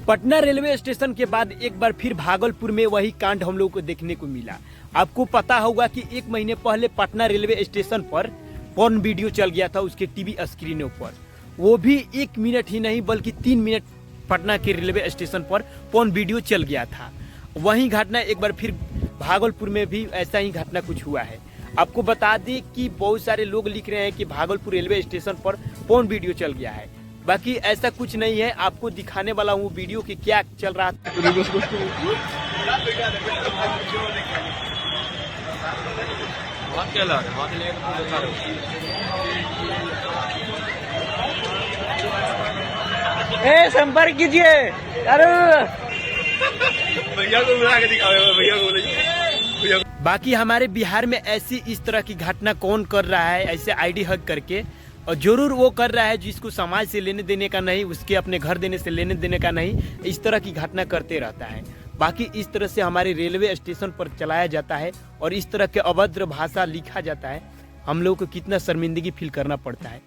Patna railway station के बाद एक बार फिर भागलपुर में वही कांड हम लोग को देखने को मिला। आपको पता होगा कि एक महीने पहले पटना रेलवे स्टेशन पर पॉर्न वीडियो चल गया था उसके टीवी स्क्रीनों पर। वो भी 1 मिनट ही नहीं बल्कि 3 मिनट पटना के रेलवे स्टेशन पर पॉर्न वीडियो चल गया था। वही घटना एक बार फिर भागलपुर में भी ऐसा ही घटना कुछ हुआ है। आपको बता दें कि बहुत सारे लोग लिख रहे हैं कि भागलपुर रेलवे स्टेशन पर पॉर्न वीडियो चल गया है। बाकी ऐसा कुछ नहीं है, आपको दिखाने वाला हूँ वीडियो कि क्या चल रहा था। संपर्क कीजिए। अरे भैया को बुला के दिखाओ, भैया को बोलिए। बाकी हमारे बिहार में ऐसी इस तरह की घटना कौन कर रहा है, ऐसे आईडी हक करके, और जरूर वो कर रहा है जिसको समाज से लेने देने का नहीं, उसके अपने घर देने से लेने देने का नहीं, इस तरह की घटना करते रहता है। बाकी इस तरह से हमारे रेलवे स्टेशन पर चलाया जाता है और इस तरह के अभद्र भाषा लिखा जाता है। हम लोग को कितना शर्मिंदगी फील करना पड़ता है।